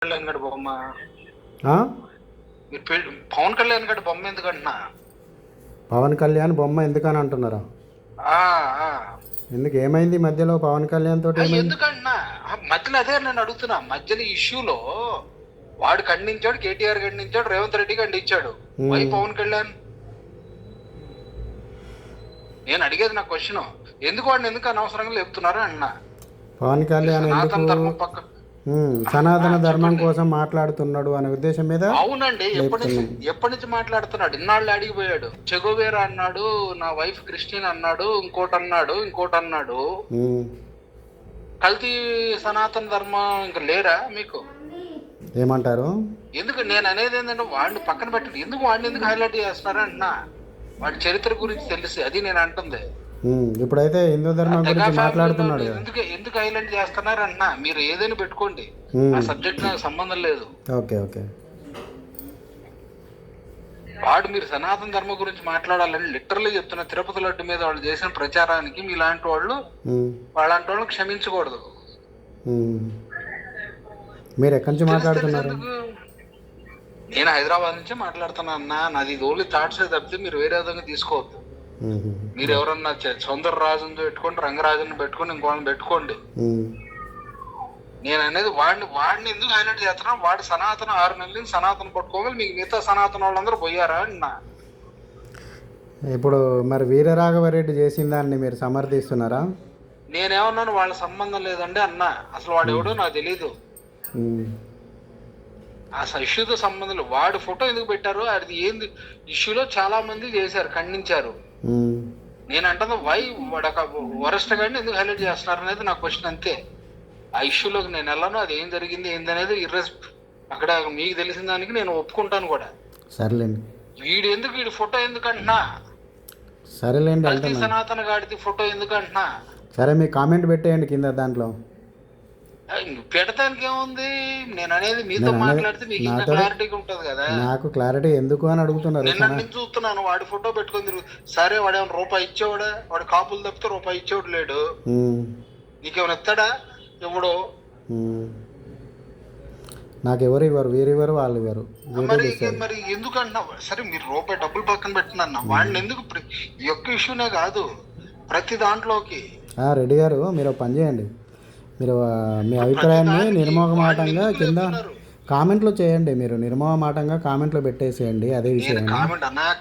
కళ్యాణ్ గడి బొమ్మ ఆ? పవన్ కళ్యాణ్ గడి బొమ్మ ఎందుకంటున్నా? పవన్ కళ్యాణ్ బొమ్మ ఎందుకని అంటున్నారా? ఆ, ఆ. ఎందుకు ఏమైంది మధ్యలో పవన్ కళ్యాణ్ తోటి ఏమైంది? ఎందుకంటున్నా మధ్యలో అదే నేను అడుగుతున్నా. మధ్యలో ఇష్యూలో వాడు ఖండించాడు, కేటీఆర్ ఖండించాడు, రేవంత్ రెడ్డి ఖండించాడు. వై పవన్ కళ్యాణ్? నేను అడిగేది నా క్వశ్చన్, ఎందుకు వాడిని ఎందుకు అనవసరంగా లేపుతున్నారా అన్నా. పవన్ కళ్యాణ్ ఎందుకు ధర్మం పక్క సనాతన ధర్మం కోసం మాట్లాడుతున్నాడు అనే ఉద్దేశం మీద. అవునండి, ఎప్పటి నుంచి మాట్లాడుతున్నాడు? ఇన్నాళ్ళు అడిగిపోయాడు. చెగోవేరా అన్నాడు, నా వైఫ్ క్రిస్టియన్ అన్నాడు, ఇంకోటి అన్నాడు. కల్తీ సనాతన ధర్మం ఇంకా లేరా మీకు? ఏమంటారు? ఎందుకు నేను అనేది ఏంటంటే వాడిని పక్కన పెట్టండి, ఎందుకు వాడిని ఎందుకు హైలైట్ చేస్తున్నారా అన్నా. వాడి చరిత్ర గురించి తెలిసి అది నేను అంటుంది. ఇప్పుడైతే హిందూ ధర్మం గురించి మాట్లాడుతున్నాడు. ఎందుకు హైలైట్ చేస్తున్నారు అన్నా. మీరు ఏదైనా పెట్టుకోండి, ఆ సబ్జెక్ట్ నాకు సంబంధం లేదు. Okay okay. వాడు మీరు సనాతన ధర్మం గురించి మాట్లాడాలని లిటరల్లీ చెప్తున్న. తిరుపతి లడ్డు మీద వాళ్ళు చేసిన ప్రచారానికి మీలాంటి వాళ్ళు వాళ్ళని క్షమించకూడదు. మీరు ఎక్కడి నుంచి మాట్లాడుతున్నారు? నేను హైదరాబాద్ నుంచే మాట్లాడుతున్నా అన్న. నాది ఓన్లీ థాట్స్ తప్పితే మీరు వేరే విధంగా తీసుకోవద్దు. మీరు ఎవరన్నా సౌందర రాజుని పెట్టుకోండి, రంగరాజుని పెట్టుకోండి, ఇంకోళ్ళని పెట్టుకోండి. నేను అనేది వాడిని ఎందుకు హైలైట్ చేస్తున్నా. వాడు సనాతన 6 నెలలు సనాతన పట్టుకోగలి, మీకు మిగతా సనాతన వాళ్ళందరూ పోయారా అన్నా. ఇప్పుడు మరి వీరరాఘవరెడ్డి చేసిన దాన్ని మీరు సమర్థిస్తున్నారా? నేనేమన్నాను, వాళ్ళ సంబంధం లేదండి అన్నా. అసలు వాడు ఎవడో నాకు తెలీదు. అసలు ఇష్యూతో సంబంధం లేదు. వాడు ఫోటో ఎందుకు పెట్టారు, అది ఏంది ఇష్యూలో చాలా మంది చేశారు, ఖండించారు. నేను అంటున్నా వై వాడు ఒక వరస్ట్ గాడిని ఎందుకు హైలైట్ చేస్తున్నారు అనేది నా క్వశ్చన్, అంతే. ఆ ఇష్యూలోకి నేను వెళ్ళను, అది ఏం జరిగింది ఏందనేది అక్కడ మీకు తెలిసిన దానికి నేను ఒప్పుకుంటాను కూడా. సరేలేండి. వీడి ఫోటో ఎందుకు అంటున్నా? సరేలేండి. సనాతన గాడిది ఫోటో ఎందుకు అంటున్నా? సరే, మీ కామెంట్ పెట్టేయండి కింద. దాంట్లో పెడతానికి ఏముంది? నేను అనేది మీతో మాట్లాడితే మీకు ఇంకా క్లారిటీగా ఉంటది కదా. నాకు క్లారిటీ ఎందుకు అని అడుగుతున్నారు. నేను చూస్తున్నాను వాడి ఫోటో పెట్టుకొని తిరుగు. సరే, వాడు ఏమైనా రూపాయి ఇచ్చేవాడా? వాడు కాపులు తప్పితే రూపాయి ఇచ్చేవాడు లేడు. నీకేమైనా ఇస్తాడా? ఎవడో నాకు ఎవరు ఇవ్వరు, వీరివ్వరు, వాళ్ళు ఇవ్వరు. మరి ఎందుకంటున్నా? సరే, మీరు రూపాయి డబ్బులు పక్కన పెట్టినా వాడిని ఎందుకు? ఈ యొక్క ఇష్యూనే కాదు, ప్రతి దాంట్లోకి. రెడ్డి గారు, మీరు పని చేయండి. మీరు మీ అభిప్రాయాన్ని నిర్మోహమాటంగా కింద కామెంట్లో చేయండి. మీరు నిర్మోహమాటంగా కామెంట్లో పెట్టేసేయండి. అదే విషయం.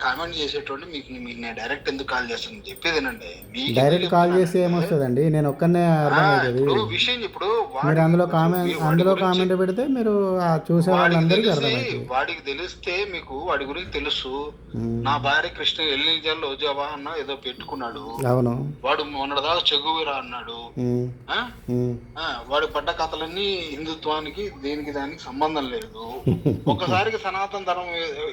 కామెంట్ చేసేటోళ్ళు మీకు నేను డైరెక్ట్ ఎందుకు కాల్ చేస్తాను చెప్పేదేనండి. డైరెక్ట్ కాల్ చేసి ఏమొస్తుందండి? నేను ఒక్కనే అర్థమవుతుంది విషయం. ఇప్పుడు మీరు అందులో కామెంట్ పెడితే మీరు చూసే వాళ్ళందరికీ అర్థమవుతుంది. వాడికి తెలిస్తే మీకు వాడి గురించి తెలుసు. నా భార్య కృష్ణ ఎల్లిజల్ రోజావా అన్న ఏదో పెట్టుకున్నాడు. అవును. వాడు మొన్నటిదాకా చెగువీరా అన్నాడు. వాడు పడ్డ కథలన్నీ హిందుత్వానికి దేనికి దానికి సంబంధం లేదు. ఒకసారికి సనాతన ధర్మం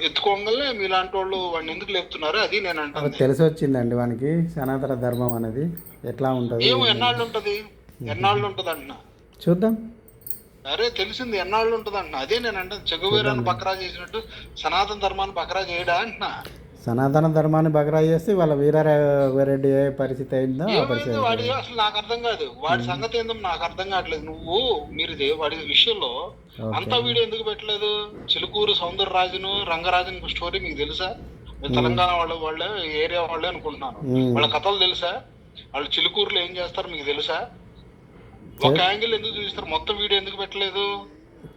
ఎత్తుకోగలే మీలాంటి వాళ్ళు వాడిని ఎందుకు లేపుతున్నారు? అది నేను అంటాను. తెలిసి వచ్చిందండి వానికి సనాతన ధర్మం అనేది ఎట్లా ఉంటది, ఏమో ఎన్నాళ్ళు ఉంటది అంటున్నా. చూద్దాం. అరే తెలిసింది ఎన్నాళ్ళు ఉంటది అంటున్నా. అదే నేను అంటాను. చెగువీరాన్ని బకరా చేసినట్టు సనాతన ధర్మాన్ని బకరా చేయడా అంటున్నా. సనాతన ధర్మాన్ని బకరా చేసి వాళ్ళ వీరరాఘవరెడ్డి ఏ పరిస్థితి అయిందో వాడి అసలు నాకు అర్థం కాదు. వాడి సంగతి ఏందో నాకు అర్థం కావట్లేదు. మీరు వాడి విషయంలో అంతా వీడియో ఎందుకు పెట్టలేదు? చిలుకూరు సౌందర రాజును రంగరాజును స్టోరీ మీకు తెలుసా? తెలంగాణ వాళ్ళే ఏరియా వాళ్ళే అనుకుంటున్నాను. వాళ్ళ కథలు తెలుసా? వాళ్ళు చిలుకూరులో ఏం చేస్తారు మీకు తెలుసా? ఒక యాంగిల్ ఎందుకు చూపిస్తారు? మొత్తం వీడియో ఎందుకు పెట్టలేదు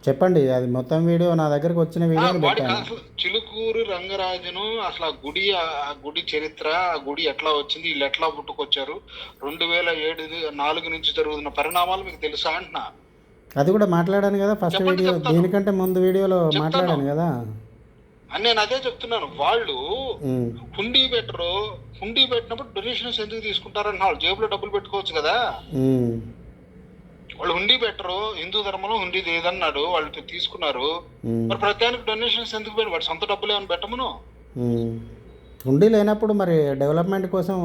చెప్పండి. అది మొత్తం వీడియో నా దగ్గరకు వచ్చిన వీడియో. అసలు చిలుకూరు రంగరాజును అసలు ఆ గుడి చరిత్ర, ఆ గుడి ఎట్లా వచ్చింది, వీళ్ళు ఎట్లా పుట్టుకొచ్చారు, 2007-4 నుంచి జరుగుతున్న పరిణామాలు మీకు తెలుసా అంటున్నా. అది కూడా మాట్లాడాను కదా ఫస్ట్ వీడియో. దీనికంటే ముందు వీడియోలో మాట్లాడాను కదా. నేను అదే చెప్తున్నాను. వాళ్ళు హుండీ పెట్టరు. హుండీ పెట్టినప్పుడు డొనేషన్స్ ఎందుకు తీసుకుంటారని వాళ్ళు జేబులో డబ్బులు పెట్టుకోవచ్చు కదా. వాళ్ళు హుండీ పెట్టరు. హిందూ ధర్మంలో హుండీ లేదన్నాడు, వాళ్ళు తీసుకున్నారు. మరి ప్రత్యేక డొనేషన్స్ ఎందుకు పెట్టి? వాడు సొంత డబ్బులు ఏమైనా పెట్టమను. హుండీ లేనప్పుడు మరి డెవలప్మెంట్ కోసం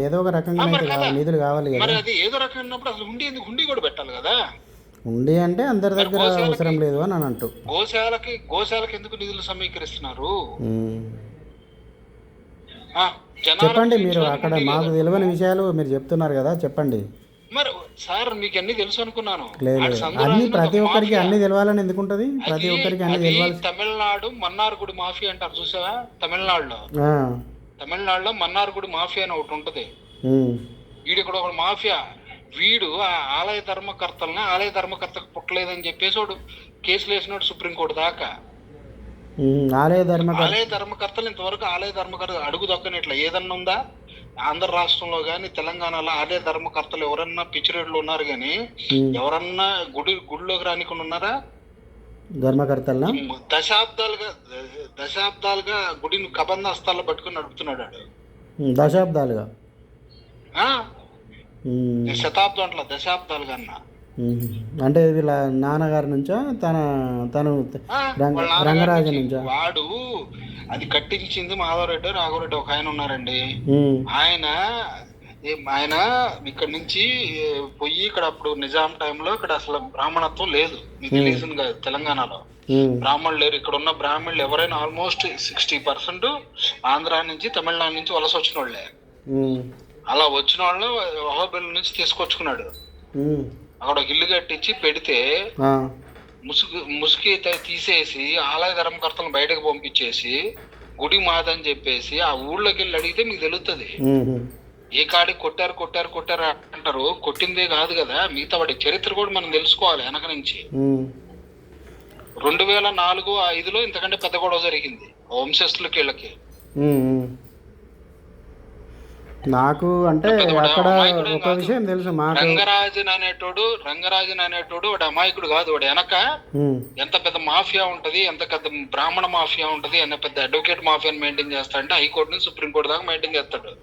ఏదో ఒక రకంగా నిధులు కావాలి కదా. మరి అది ఏదో రకం ఉన్నప్పుడు అసలు హుండీ ఎందుకు? హుండీ కూడా పెట్టాలి కదా. హుండీ అంటే అందరి దగ్గర అవసరం లేదు అని అంటూ గోశాలకి ఎందుకు నిధులు సమీకరిస్తున్నారు? చెప్పండి. మీరు అక్కడ మాకు తెలియని విషయాలు మీరు చెప్తున్నారు కదా, చెప్పండి. మరి సార్ మీకు అన్ని తెలుసు అనుకున్నాను. లేదు ఆడ లేదు. సందు అన్నీ రాజుని ప్రతి ఒక ఒక్కరికి మాఫియా. అన్నీ తెలవాలని ఎందుకు ఉంటుంది? ప్రతి అది ఒక్కరికి అన్నీ అది తెలవాల్సి. తమిళనాడు మన్నార్గుడి మాఫియా అంటారు చూసావా? తమిళనాడులో ఆ, మన్నార్గుడి మాఫియా అని ఒకటి ఉంటది. ఉమ్, వీడు ఇక్కడ ఒక మాఫియా. వీడు ఆ ఆలయ ధర్మకర్తకు పుట్టలేదని చెప్పేసి వాడు కేసులు వేసినాడు సుప్రీంకోర్టు దాకా. ఆలయ ధర్మకర్త. ఆలయ ధర్మకర్తలు ఇంతవరకు అడుగు దొక్కనట్ల ఏదన్నా ఉందా? ఆంధ్ర రాష్ట్రంలో గాని తెలంగాణలో ఆలయ ధర్మకర్తలు ఎవరన్నా పిచ్చిరేట్లు ఉన్నారు గాని ఎవరన్నా గుడిలోకి రానికుండా ఉన్నారా? ధర్మకర్తలనా? దశాబ్దాలుగా గుడిని కబంధాస్తాల్లో పట్టుకుని నడుపుతున్నాడు వాడు. దశాబ్దాలుగా. ఆ? శతాబ్దం అట్లా దశాబ్దాలుగా అన్నా. అంటే వీళ్ళ నాన్నగారి నుంచా తను వాళ్ళ రంగరాజు నాన్నగారి నుంచా? వాడు అది కట్టించింది మాధవరెడ్డి రాఘవరెడ్డి ఒక ఆయన ఉన్నారండి. ఆయన ఆయన ఇక్కడ నుంచి పోయి ఇక్కడ అప్పుడు నిజాం టైంలో ఇక్కడ అసలు బ్రాహ్మణత్వం లేదు, మీకు తెలిసింది కాదు. తెలంగాణలో బ్రాహ్మణులు లేరు. ఇక్కడ ఉన్న బ్రాహ్మణులు ఎవరైనా ఆల్మోస్ట్ 60% ఆంధ్ర నుంచి తమిళనాడు నుంచి వలస వచ్చిన వాళ్ళే. అలా వచ్చిన వాళ్ళు అహోబిల్ నుంచి తీసుకొచ్చుకున్నాడు. అక్కడ ఒక ఇల్లు కట్టించి పెడితే ముసుగు తీసేసి ఆలయ ధర్మకర్తలను బయటకు పంపించేసి గుడి మాదని చెప్పేసి ఆ ఊళ్ళోకి వెళ్ళి అడిగితే మీకు తెలుస్తుంది. ఏ కాడికి కొట్టారు అంటారు. కొట్టిందే కాదు కదా, మిగతా వాడి చరిత్ర కూడా మనం తెలుసుకోవాలి వెనక నుంచి. 2004-05లో ఇంతకంటే పెద్ద గొడవ జరిగింది వంశస్థులకి వీళ్ళకి. నాకు అంటే అక్కడ ఒక విషయం తెలుసు. రంగరాజన్ అనేటోడు వాడు అమాయకుడు కాదు. వాడు వెనక ఎంత పెద్ద మాఫియా ఉంటది, ఎంత పెద్ద బ్రాహ్మణ మాఫియా ఉంటది, ఎంత పెద్ద అడ్వకేట్ మాఫియాని మెయింటైన్ చేస్తాడంటే హైకోర్టు నుంచి సుప్రీంకోర్టు దాకా మెయింటైన్ చేస్తాడు.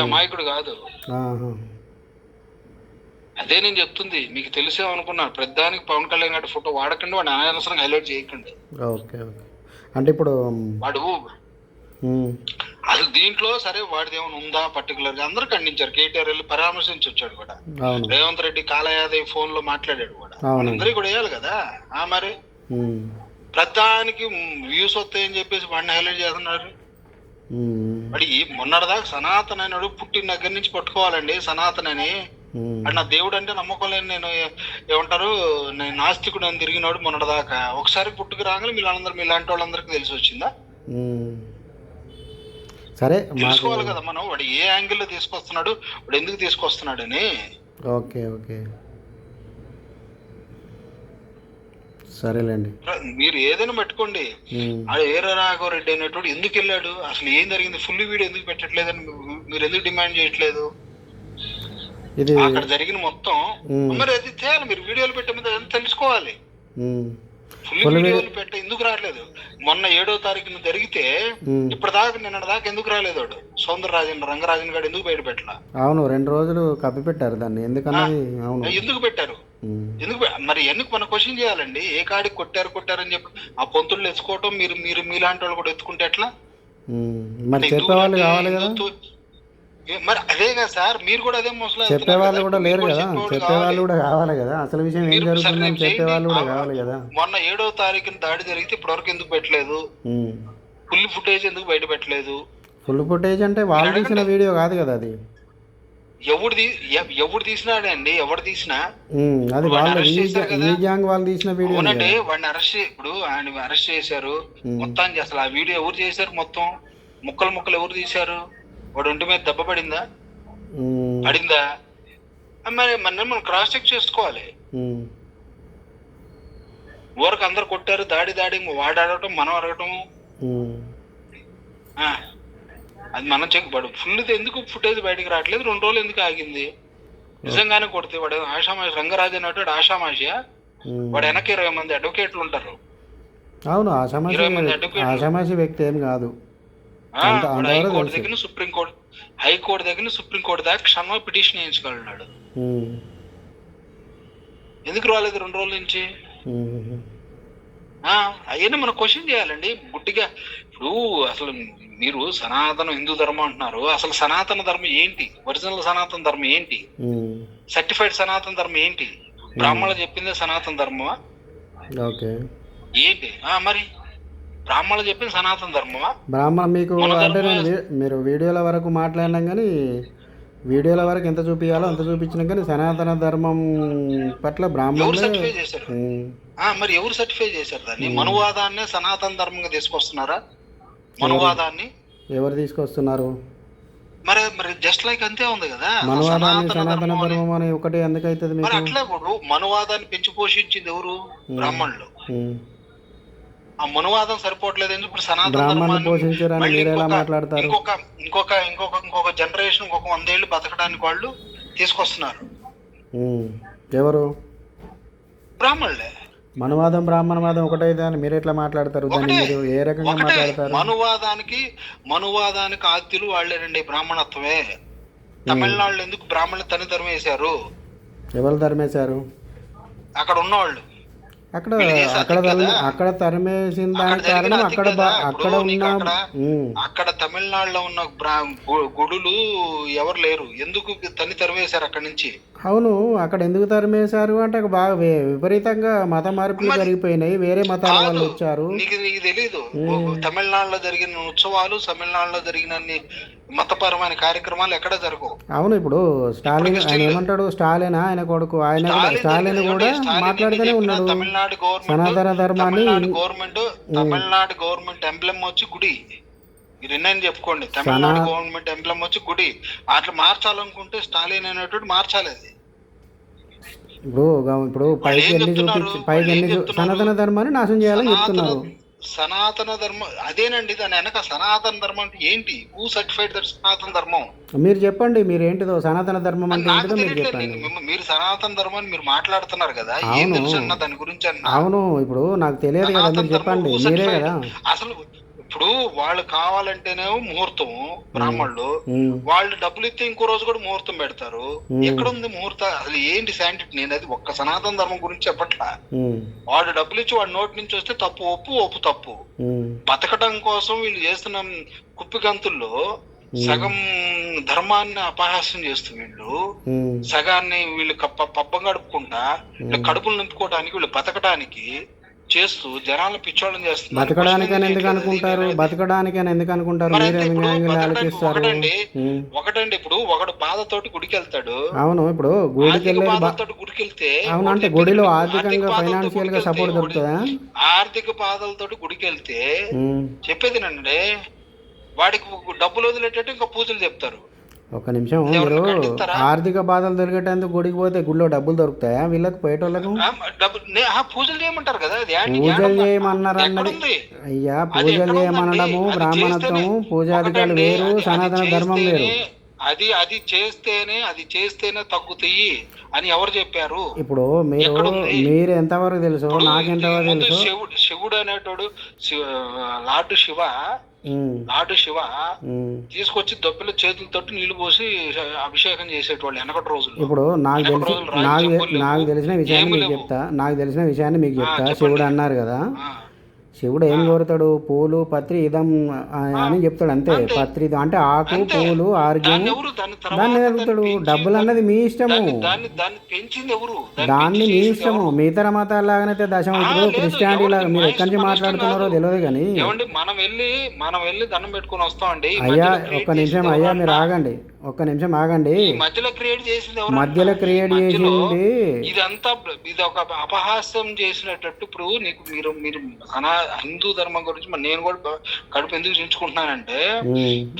అమాయకుడు కాదు. అదే నేను చెప్తుంది. మీకు తెలిసే అనుకున్నాను. ప్రతిదానికి పవన్ కళ్యాణ్ గారి ఫోటో వాడకండి, వాడిని అనవసరంగా హైలైట్ చేయకండి. అంటే ఇప్పుడు వాడు అసలు దీంట్లో సరే వాడిది ఏమైనా ఉందా పర్టికులర్ గా అందరూ ఖండించారు. కేటీఆర్ వెళ్ళి పరామర్శించి వచ్చాడు కూడా. రేవంత్ రెడ్డి కాలయాదవ్ ఫోన్ లో మాట్లాడాడు కూడా. అందరికి కూడా వేయాలి కదా. మరి ప్రధానికి వ్యూస్ వస్తాయని చెప్పేసి వాడిని హైలైట్ చేస్తున్నారు. వాడి మొన్నటిదాకా సనాతన్ అని పుట్టిన దగ్గర నుంచి పట్టుకోవాలండి. సనాతన్ అని వాడు నా దేవుడు అంటే నమ్మకం లేని నేను ఏమంటారు నేను నాస్తికుడు అని తిరిగినాడు మొన్నటిదాకా. ఒకసారి పుట్టుకు రాగానే మీలాంటి వాళ్ళందరికీ తెలిసి వచ్చిందా? సరే తెలుసుకోవాలి కదా మనం వాడు ఏ యాంగిల్లో తీసుకొస్తున్నాడు, వాడు ఎందుకు తీసుకొస్తున్నాడు అని. ఓకే సరేలేండి. మీరు ఏదైనా పెట్టుకోండి. ఆడు ఏరా రాఘవరెడ్డి అనేటోడు ఎందుకు వెళ్ళాడు, అసలు ఏం జరిగింది, ఫుల్ వీడియో ఎందుకు పెట్టట్లేదని మీరు ఎందుకు డిమాండ్ చేయట్లేదు? అక్కడ జరిగిన మొత్తం మరి అది చేయాలి. మీరు వీడియోలు పెట్టే మీద తెలుసుకోవాలి. ఫుల్ వీడియోలు పెట్ట ఎందుకు రావట్లేదు? మొన్న 7వ తారీఖున జరిగితే ఇప్పటిదాకా నిన్న దాకా ఎందుకు రాలేదు వాడు? రంగరాజన్ గారు ఎందుకు బయట పెట్టలా? అవును, 2 రోజులు కప్పి పెట్టారు దాన్ని. ఎందుకన్నది ఎందుకు పెట్టారు? మరి ఎందుకు మనం క్వశ్చన్ చేయాలండి? ఏ కాడికి కొట్టారని చెప్పి ఆ పొంతులు ఎత్తుకోవటం మీరు మీలాంటి వాళ్ళు కూడా ఎత్తుకుంటే ఎట్లా? మరి చెప్పేవాళ్ళు కావాలి కదా. మరి అదే కదా సార్, మీరు కూడా అదే మోసలో చెప్పేవాళ్ళు కూడా లేరు కదా. చెప్పేవాళ్ళు కూడా కావాలి కదా. అసలు విషయం ఏం జరుగుతుందని చెప్పేవాళ్ళు కూడా కావాలి కదా. మొన్న 7వ తారీఖున దాడి జరిగితే ఇప్పటివరకు ఎందుకు పెట్టలేదు? ఫుల్ ఫుటేజ్ ఎందుకు బయట పెట్టలేదు? ఫుల్ ఫుటేజ్ అంటే వాళ్ళు తీసిన వీడియో కాదు కదా అది. ఎవడు తీసినాడే అండి, ఎవరు తీసినా అది వాళ్ళు తీసిన వీడియో. అవునండి, వాడిని ఆయన అరెస్ట్ చేశారు మొత్తానికి. అసలు ఆ వీడియో ఎవరు చేశారు? మొత్తం ముక్కలు ఎవరు తీశారు? వాడు ఒంటి మీద దెబ్బ పడిందా? మరి మనం క్రాస్ చెక్ చేసుకోవాలి. ఊరకు అందరు కొట్టారు, దాడి వాడు అడగటం మనం అడగటం, అది మనం చెక్. వాడు ఫుల్ ఎందుకు ఫుటేజ్ బయటకు రావట్లేదు? 2 రోజులు ఎందుకు ఆగింది? నిజంగానే కొడితే వాడు ఆషామాషి రంగరాజు అనేవాడు ఆషామాషియా? వాడు వెనక 20 మంది అడ్వకేట్లు ఉంటారు. అవును, ఆషామాషి వ్యక్తి ఏం కాదు. హైకోర్టు దగ్గర సుప్రీంకోర్టు దాకా క్షమ పిటిషన్ వేయించుకోగలడు. ఎందుకు రాలేదు 2 రోజుల నుంచి? అవన్నీ మనం క్వశ్చన్ చేయాలండి గుడ్డిగా. ఇప్పుడు అసలు మీరు సనాతన హిందూ ధర్మం అంటున్నారు. అసలు సనాతన ధర్మం ఏంటి? ఒరిజినల్ సనాతన ధర్మం ఏంటి? సర్టిఫైడ్ సనాతన ధర్మం ఏంటి? బ్రాహ్మణులు చెప్పిందే సనాతన ధర్మమా ఏంటి? మరి బ్రాహ్మణులు చెప్పింది సనాతన ధర్మమా? బ్రాహ్మణ మీకు అంటే మీరు వీడియోల వరకు మాట్లాడినాం కానీ వీడియోల వరకు ఎంత చూపించాలో అంత చూపించినా కానీ సనాతన ధర్మం పట్ల ఎవరు బ్రాహ్మణులే సర్టిఫై చేశారు? మరి ఎవరు సర్టిఫై చేశారు దాన్ని? మనువాదాన్ని సనాతన ధర్మంగా తీసుకొస్తున్నారా? మనువాదాన్ని ఎవరు తీసుకొస్తున్నారు? మరి మరి జస్ట్ లైక్ అంతే ఉంది కదా. మనువాదాన్ని సనాతన సనాతన ధర్మం అని. ధర్మం అని ఒకటి ఎందుకైతుంది మరి మీకు? అట్లా ఇప్పుడు మనువాదాన్ని పెంచి పోషించింది ఎవరు? బ్రాహ్మణులు. ఉమ్. ఆ మనువాదం సరిపోవట్లేదు ఎందుకు? ఇప్పుడు సనాతన బ్రాహ్మణులు ధర్మాన్ని పోషించారని మళ్ళీ మీరు ఎలా ఇంకొక మాట్లాడతారు? ఇంకొక ఇంకొక ఇంకొక ఇంకొక జనరేషన్ ఇంకొక 100 ఏళ్ళు బతకడానికి వాళ్ళు తీసుకొస్తున్నారు. ఉమ్. ఎవరు? బ్రాహ్మణులే. మనువాదం బ్రాహ్మణవాదం ఒకటైతే అని మీరు ఎట్లా మాట్లాడతారు? దాన్ని ఒకటే మీరు ఏ రకంగా ఒకటే మాట్లాడతారు? మనువాదానికి ఆద్యులు వాళ్ళేనండి. బ్రాహ్మణత్వమే. తమిళనాడులో ఎందుకు బ్రాహ్మణులు తని తరిమేశారు? ఎవరు ధర్మేశారు? అక్కడ ఉన్నవాళ్ళు. అక్కడ వీళ్ళు చేసే అక్కడ అతి కదా. అక్కడ తరిమేసిన అక్కడ దానికి జరిగిన కారణం అతి అక్కడ కదా. అక్కడ ఇప్పుడు నీకు ఉన్న అక్కడ తమిళనాడులో ఉన్న గుడులు ఎవరు లేరు. ఎందుకు తని తరిమేశారు అక్కడి నుంచి? అవును, అక్కడ ఎందుకు తరిమేశారు అంటే అక్కడ బాగా విపరీతంగా మత మార్పులు జరిగిపోయినాయి. వేరే మతాల వాళ్ళు వచ్చారు. నీకు తెలీదు. తమిళనాడులో జరిగిన ఉత్సవాలు, తమిళనాడులో జరిగిన మతపరమైన కార్యక్రమాలు ఎక్కడ జరగవు. అవును, ఇప్పుడు స్టాలిన్ ఆయన ఏమంటాడు? స్టాలిన్ ఆయన కొడుకు, ఆయన స్టాలిన్ కూడా మాట్లాడుతూనే ఉన్నాడు. తమిళనాడు సనాతన ధర్మాన్ని తమిళనాడు గవర్నమెంట్ ఎంబ్లెమ్ వచ్చి గుడి. మీరు ఎన్నైనా చెప్పుకోండి, తమిళనాడు గవర్నమెంట్ ఎంబ్లెమ్ వచ్చి గుడి. అట్లా మార్చాలనుకుంటే స్టాలిన్ అనేటువంటి మార్చాలి అది. ఇప్పుడు పైకి ఎన్ని సనాతన ధర్మాన్ని నాశనం చేయాలని చెప్తున్నారు. సనాతన ధర్మం అదేనండి. దాని వెనక సనాతన ధర్మం అంటే ఏంటి? హూ సర్టిఫైడ్ దట్ సనాతన ధర్మం? మీరు చెప్పండి, మీరు ఏంటిదో సనాతన ధర్మం అంటే నాకు ఏంటిదో మీరు తెలియట్లేదు. చెప్పండి. మీరు సనాతన ధర్మాన్ని మీరు మాట్లాడుతున్నారు కదా, ఏం తెలుసు అన్న దాని గురించి అన్న. అవును, ఇప్పుడు నాకు తెలియదు కదా, మీరు చెప్పండి. మీరే కదా అసలు. ఇప్పుడు వాళ్ళు కావాలంటేనేమో ముహూర్తం. బ్రాహ్మణులు వాళ్ళు డబ్బులు ఇస్తే ఇంకో రోజు కూడా ముహూర్తం పెడతారు. ఎక్కడ ఉంది ముహూర్తం? అసలు ఏంటి శాంటిటీ? నేను అది ఒక్క సనాతన ధర్మం గురించి చెప్పట్లా. వాడు డబ్బులు ఇచ్చి వాడి నోటి నుంచి వస్తే తప్పు ఒప్పు, ఒప్పు తప్పు. బతకడం కోసం వీళ్ళు చేస్తున్న కుప్పిగంతుల్లో సగం ధర్మాన్ని అపహాస్యం చేస్తూ వీళ్ళు సగాన్ని వీళ్ళు పబ్బం గడుపుకుంటా వీళ్ళు కడుపులు నింపుకోవడానికి, వీళ్ళు బతకడానికి చేస్తూ జనాలను పిచ్చోళ్ళని చేస్తున్నారు. బతకడానికని ఎందుకు అనుకుంటారు? బతకడానికని ఎందుకు అనుకుంటారు? ఒకటండి, ఇప్పుడు ఒకడు బాధతోటి గుడికి వెళ్తాడు. అవును, ఇప్పుడు గుడికి వెళ్తే అవును, అంటే గుడిలో ఆర్థికంగా ఫైనాన్షియల్ గా సపోర్ట్ దొరుకుతుందా? ఆర్థిక బాధలతోటి గుడికి వెళ్తే చెప్పేదినండి, వాడికి డబ్బులు వదిలేటట్టు ఇంకా పూజలు చెప్తారు. ఒక నిమిషం, మీరు ఆర్థిక బాధలు దొరికేటందుకు గుడికి పోతే గుడిలో డబ్బులు దొరుకుతాయా వీళ్ళకి పోయేటోళ్ళకు? పూజలు చేయమంటారు కదా. పూజలు చేయమన్నారు అన్నది అయ్యా, పూజలు చేయమనడము బ్రాహ్మణత్వము, పూజాధికారులు వేరు, సనాతన ధర్మం వేరు. అది చేస్తేనే తగ్గుతాయి అని ఎవరు చెప్పారు? ఇప్పుడు మీరు ఎంతవరకు తెలుసు, నాకు ఎంతవరకు తెలుసు. శివుడు అనేటోడు లార్డు శివ తీసుకొచ్చి దొబ్బిలో చేతులతో నీళ్లు పోసి అభిషేకం చేసేటోళ్ళు వెనకటి రోజులు. ఇప్పుడు నాకు తెలిసిన విషయాన్ని మీకు చెప్తా. శివుడు అన్నారు కదా, శివుడు ఏం కోరుతాడు? పూలు పత్రి ఇదం అని చెప్తాడు అంతే. పత్రి అంటే ఆకు, పూలు, ఆర్గ్యం, దాన్ని అడుగుతాడు. డబ్బులు అన్నది మీ ఇష్టము, దాన్ని మీ ఇష్టము. మీ ఇతర మతాల లాగానైతే దశమవుతారు, క్రిస్టియానిటీ లాగా. మీరు ఎక్కడి నుంచి మాట్లాడుతున్నారో తెలియదు కానీ. మనం వెళ్ళి దండం పెట్టుకుని వస్తామండి. అయ్యా ఒక్క నిమిషం, అయ్యా మీరు ఆగండి, ఒక్క నిమిషం ఆగండి. మధ్యలో క్రియేట్ చేసింది ఇదంతా. ఇది ఒక అపహాస్యం చేసినట్టు. ఇప్పుడు మీరు హిందూ ధర్మం గురించి నేను కూడా కడుపు ఎందుకు చించుకుంటున్నానంటే,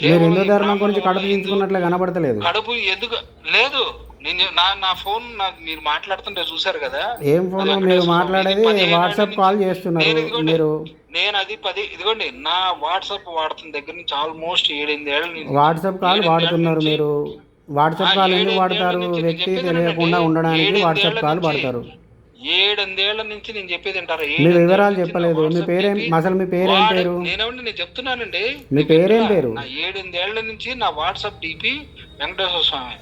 మీరు హిందూ ధర్మం గురించి కడుపు చించుకున్నట్లు కనబడతలేదు. కడుపు ఎందుకు లేదు? నేను నా ఫోన్ మీరు మాట్లాడుతుంటే చూసారు కదా. ఏం ఫోన్? మీరు మాట్లాడేది వాట్సాప్ కాల్ చేస్తున్నారు మీరు. నేను అది ఇదిగోండి, నా వాట్సాప్ వాడుతున్న దగ్గర నుంచి ఆల్మోస్ట్ 7-8 ఏళ్ళ వాట్సాప్ కాల్ వాడుతున్నారు మీరు. వాట్సాప్ కాల్ ఎందుకు వాడతారు? వ్యక్తి తెలియకుండా ఉండడానికి వాట్సాప్ కాల్ వాడతారు. 7-8 ఏళ్ల నుంచి నేను చెప్పేది అంటారా? మీ వివరాలు చెప్పలేదు. మీ పేరేం? అసలు మీ పేరేం పేరు? నేను చెప్తున్నానండి. మీ పేరేం పేరు? 7-8 ఏళ్ల నుంచి నా వాట్సాప్ డిపి వెంకటేశ్వర స్వామి.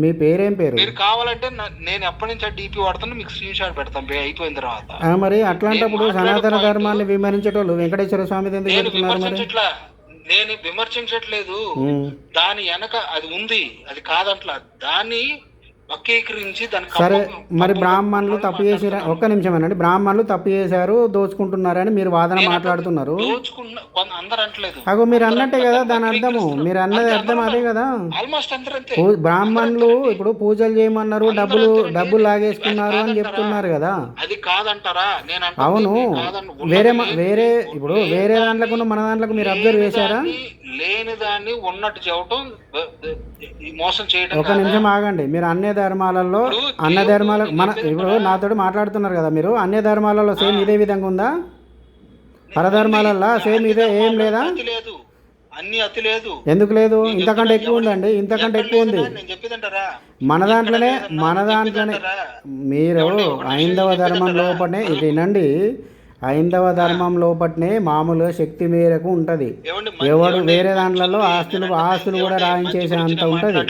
మీ పేరేం పేరు? మీరు కావాలంటే నేను ఎప్పటి నుంచి ఆ డిపి వాడుతున్నా మీకు స్క్రీన్ షాట్ పెడతాను అయిపోయిన తర్వాత. మరి అట్లాంటప్పుడు సనాతన ధర్మాన్ని విమరించేటోళ్ళు వెంకటేశ్వర స్వామి ఎందుకు చెప్తున్నారు? నేను విమర్శించట్లేదు. దాని వెనక అది ఉంది, అది కాదంట్లా. దాన్ని వక్రీకరించి దానికి సరే మరి బ్రాహ్మణులు తప్పు చేసారు, ఒక్క నిమిషమేనండి, బ్రాహ్మణులు తప్పు చేశారు దోచుకుంటున్నారని మీరు వాదన మాట్లాడుతున్నారు. దోచుకున్న అందరు అంటలేదు. అగో మీరు అన్నట్టే కదా దాని అర్థము, మీరు అన్నది అర్థం అదే కదా. ఆల్మోస్ట్ అందరంతే. బ్రాహ్మణులు ఇప్పుడు పూజలు చేయమన్నారు, డబ్బులు లాగేసుకున్నారు అని చెప్తున్నారు కదా. అది కాదంటారా? నేను అవును, వేరే ఇప్పుడు వేరే దాంట్లో మన దాంట్లో మీరు అబ్జర్వ్ చేశారా? లేని దాన్ని ఉన్నట్టు చెప్పడం మోసం చేయడం. ఒక నిమిషం ఆగండి, మీరు అన్య ధర్మాలలో మన ఇప్పుడు నాతో మాట్లాడుతున్నారు కదా, మీరు అన్య ధర్మాలలో సేమ్ ఇదే విధంగా ఉందా? పరధర్మాలలో సేమ్ ఇదే ఏం లేదా? లేదు, అన్ని అతి లేదు. ఎందుకు లేదు? ఇంతకంటే ఎక్కువ ఉందండి, ఇంతకంటే ఎక్కువ ఉంది. మన దాంట్లోనే మీరు హైందవ ధర్మం లోపలనే ఇది వినండి, హైందవ ధర్మం లోపలనే మామూలుగా శక్తి మేరకు ఉంటది. ఎవడు వేరే దాంట్లో ఆస్తులు కూడా రాయించేసే అంత ఉంటది.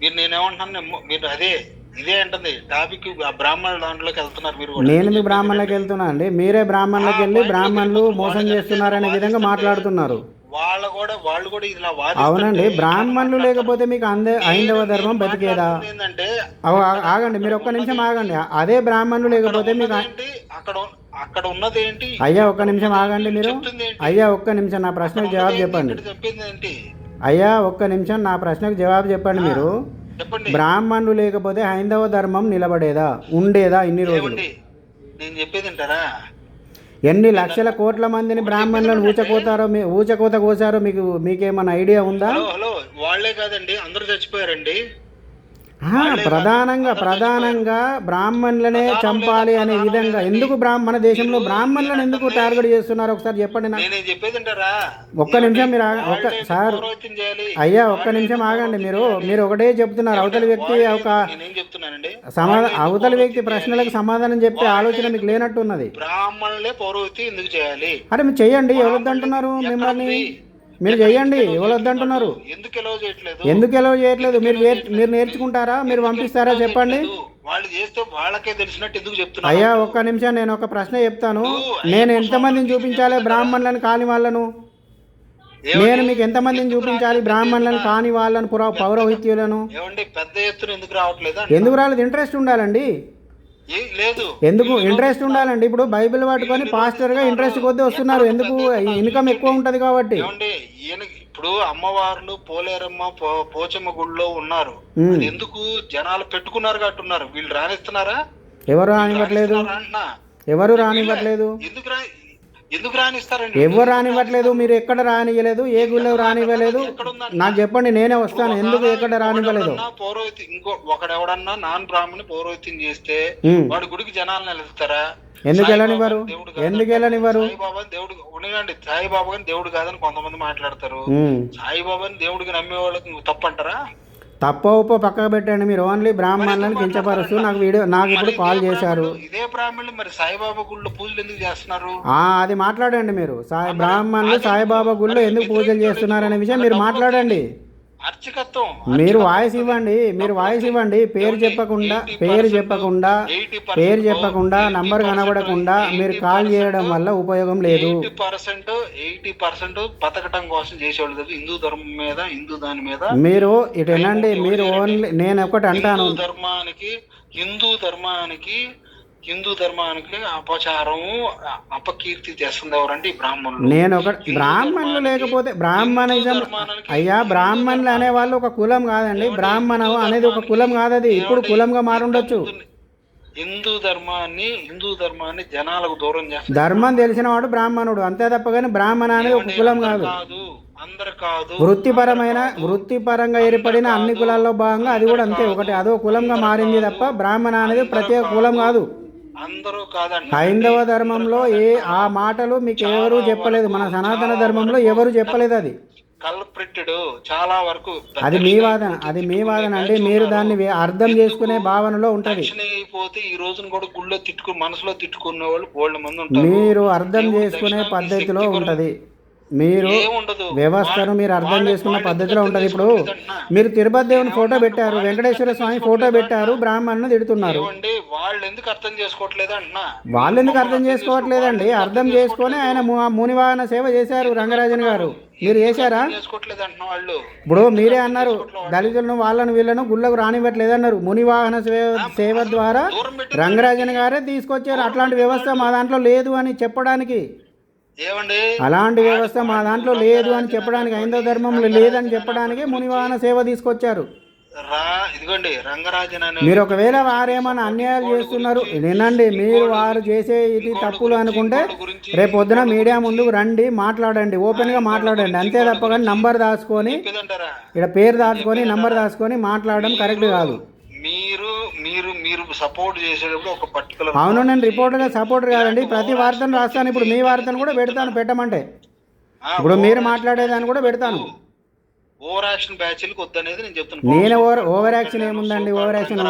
మీరు నేనేమంటున్నాను, మీరు ఇదే అంటుంది టాపిక్. బ్రాహ్మణుల దాంట్లోకి వెళ్తున్నారు మీరు. నేను మీ బ్రాహ్మణులకు వెళ్తున్నా అండి, మీరే బ్రాహ్మణులకు వెళ్ళి బ్రాహ్మణులు మోసం చేస్తున్నారనే విధంగా మాట్లాడుతున్నారు. వాళ్ళు కూడా ఇలా అవునండి, బ్రాహ్మణులు లేకపోతే మీకు హైందవ ధర్మం బతికేదా? ఆగండి, మీరు ఒక్క నిమిషం ఆగండి. అదే బ్రాహ్మణులు లేకపోతే మీకు అక్కడ ఉన్నది ఏంటి? అయ్యా ఒక్క నిమిషం ఆగండి మీరు. అయ్యా ఒక్క నిమిషం నా ప్రశ్నకు జవాబు చెప్పండి. అయ్యా ఒక్క నిమిషం నా ప్రశ్నకు జవాబు చెప్పండి మీరు. బ్రాహ్మణులు లేకపోతే హైందవ ధర్మం నిలబడేదా, ఉండేదా ఇన్ని రోజులు? నేను చెప్పేది అంటారా? ఎన్ని లక్షల కోట్ల మందిని బ్రాహ్మణులను ఊచకోత కోసారో మీకేమన్నా ఐడియా ఉందా? హలో, వాళ్లే కాదండి, అందరూ చచ్చిపోయారండి. ప్రధానంగా బ్రాహ్మణులనే చంపాలి అనే విధంగా ఎందుకు మన దేశంలో బ్రాహ్మణులను ఎందుకు టార్గెట్ చేస్తున్నారు ఒకసారి చెప్పండి నాకు. ఒక్క నిమిషం మీరు సార్ అయ్యా ఒక్క నిమిషం ఆగండి. మీరు ఒకటే చెప్తున్నారు, అవతలి వ్యక్తి ప్రశ్నలకు సమాధానం చెప్పే ఆలోచన మీకు లేనట్టున్నది. బ్రాహ్మణులే పౌరోహిత్యం ఎందుకు చేయాలి? అరే మీరు చెయ్యండి, ఎవరొద్దంటున్నారు మిమ్మల్ని? మీరు చెయ్యండి, ఎవరొద్దంటున్నారు? ఎందుకు ఎలవ్ చేయట్లేదు? మీరు నేర్చుకుంటారా, మీరు పంపిస్తారా చెప్పండి. అయ్యా ఒక్క నిమిషం, నేను ఒక ప్రశ్న చెప్తాను. నేను ఎంతమందిని చూపించాలి బ్రాహ్మణులను కాని వాళ్ళను? నేను మీకు ఎంతమందిని చూపించాలి బ్రాహ్మణులను కాని వాళ్ళను, పౌరోహిత్యులను? పెద్ద ఎత్తున ఎందుకు రావట్లేదు? ఎందుకు రాలేదు? ఇంట్రెస్ట్ ఉండాలండి. ఎందుకు ఇంట్రెస్ట్ ఉండాలండి? ఇప్పుడు బైబిల్ పట్టుకొని పాస్టర్ గా ఇంట్రెస్ట్ కొద్దీ వస్తున్నారు. ఎందుకు? ఇన్కమ్ ఎక్కువ ఉంటది కాబట్టి. ఇప్పుడు అమ్మవార్లు పోలేరమ్మ పోచమ్మ గుడిలో ఉన్నారు, ఎందుకు జనాలు పెట్టుకున్నారు కట్టున్నారు. వీళ్ళు రానిస్తున్నారా? ఎవరు రానివ్వట్లేదు, ఎవరు రానివ్వట్లేదు. ఎందుకు రానిస్తారండి? ఎవరు రానివ్వట్లేదు. మీరు ఎక్కడ రానివ్వలేదు, ఏ గుళ్ళో రానివ్వలేదు నాకు చెప్పండి, నేనే వస్తాను. ఎందుకు ఎక్కడ రానివ్వలేదు? పౌరోహిత్యం ఒకడెవడన్నా నాన్ బ్రాహ్మణి పౌరోహిత్యం చేస్తే వాడి గుడికి జనాలను వెళ్తారా? ఎందుకు వెళ్ళనివ్వరు? సాయిబాబా దేవుడు ఉండేయండి, సాయిబాబా గాని దేవుడు కాదని కొంతమంది మాట్లాడతారు. సాయిబాబాని దేవుడికి నమ్మే వాళ్ళకి తప్పంటారా? తప్ప ఉప్ప పక్కకు పెట్టండి. మీరు ఓన్లీ బ్రాహ్మణులను కించపరుస్తూ నాకు ఇప్పుడు కాల్ చేశారు. ఇదే బ్రాహ్మణులు మరి సాయిబాబా గుళ్ళో పూజలు ఎందుకు చేస్తున్నారు? అది మాట్లాడండి మీరు. బ్రాహ్మణులు సాయిబాబా గుళ్ళో ఎందుకు పూజలు చేస్తున్నారు అనే విషయం మీరు మాట్లాడండి. అర్చకత్వం మీరు వాయిస్ ఇవ్వండి. పేరు చెప్పకుండా నంబర్ కనబడకుండా మీరు కాల్ చేయడం వల్ల ఉపయోగం లేదు. 80% బతకటం కోసం చేసేవాళ్ళు హిందూ ధర్మం మీద, హిందూ దాని మీద. మీరు ఇటు వినండి, మీరు ఓన్లీ నేను ఒకటి అంటాను, హిందూ ధర్మానికి అపచారము అపకీర్తి చేస్తుంది ఎవరంటే ఈ బ్రాహ్మణులు. నేను ఒక బ్రాహ్మణులు లేకపోతే బ్రాహ్మణిజం అయ్యా, బ్రాహ్మణులు అనేవాళ్ళు ఒక కులం కాదండి. బ్రాహ్మణం అనేది ఒక కులం కాదది, ఇప్పుడు కులంగా మారుండొచ్చు. హిందూ ధర్మాన్ని జనాలకు దూరం చేస్తారు. ధర్మం తెలిసిన వాడు బ్రాహ్మణుడు అంతే తప్ప కానీ బ్రాహ్మణ అనేది ఒక కులం కాదు. వృత్తిపరంగా ఏర్పడిన అన్ని కులాల్లో భాగంగా అది కూడా అంతే ఒకటి, అదో కులంగా మారింది తప్ప బ్రాహ్మణ అనేది ప్రత్యేక కులం కాదు. అందరూ కాదండి. హైందవ ధర్మంలో ఆ మాటలు మీకు ఎవరు చెప్పలేదు, మన సనాతన ధర్మంలో ఎవరు చెప్పలేదు. అది చాలా వరకు అది మీ వాదన అండి. మీరు దాన్ని అర్థం చేసుకునే భావనలో ఉంటది. ఈ రోజున కూడా గుళ్ళో మనసులో తిట్టుకునే వాళ్ళు బోల్డ్ మంది ఉంటారు. మీరు అర్థం చేసుకునే పద్ధతిలో ఉంటది. మీరు వ్యవస్థను మీరు అర్థం చేసుకున్న పద్ధతిలో ఉంటుంది. ఇప్పుడు మీరు తిరుపతి దేవుని ఫోటో పెట్టారు, వెంకటేశ్వర స్వామి ఫోటో పెట్టారు, బ్రాహ్మణులను తిడుతున్నారు. వాళ్ళు ఎందుకు అర్థం చేసుకోవట్లేదండి? అర్థం చేసుకొని ఆయన మునివాహన సేవ చేశారు రంగరాజన్ గారు. మీరు చేశారా? చేసుకోవట్లేదు అంటున్న వాళ్ళు. ఇప్పుడు మీరే అన్నారు దళితులను వాళ్ళను వీళ్ళను గుళ్ళకు రానివ్వట్లేదు అన్నారు. మునివాహన సేవ ద్వారా రంగరాజన్ గారే తీసుకొచ్చారు. అట్లాంటి వ్యవస్థ మా దాంట్లో లేదు అని చెప్పడానికి. ఏమండి అలాంటి వ్యవస్థ మా దాంట్లో లేదు అని చెప్పడానికి, హైందవ ధర్మంలో లేదని చెప్పడానికి మునివాహన సేవ తీసుకొచ్చారు. ఇదిగోండి రంగరాజన్ అనే మీరు ఒకవేళ వారేమైనా అన్యాయాలు చేస్తున్నారు వినండి, మీరు వారు చేసే ఇది తప్పులు అనుకుంటే రేపు పొద్దున మీడియా ముందుకు రండి, మాట్లాడండి, ఓపెన్గా మాట్లాడండి. అంతే తప్ప కానీ నంబర్ దాచుకొని ఇక్కడ పేరు దాచుకొని నంబర్ దాచుకొని మాట్లాడడం కరెక్ట్ కాదు. మీరు మీరు మీరు సపోర్ట్ చేసేటప్పుడు ఒక పర్టికులర్. అవును, నేను రిపోర్టర్గా సపోర్టర్ కాదండి, ప్రతి వార్తను రాస్తాను. ఇప్పుడు మీ వార్తను కూడా పెడతాను, పెట్టమంటే ఇప్పుడు మీరు మాట్లాడేదాన్ని కూడా పెడతాను. ఓవర్ యాక్షన్ బ్యాచ్లకు వద్దనేది నేను చెప్తున్నాను. నేను ఓవర్ యాక్షన్ ఏముందండి? ఓవర్ యాక్షన్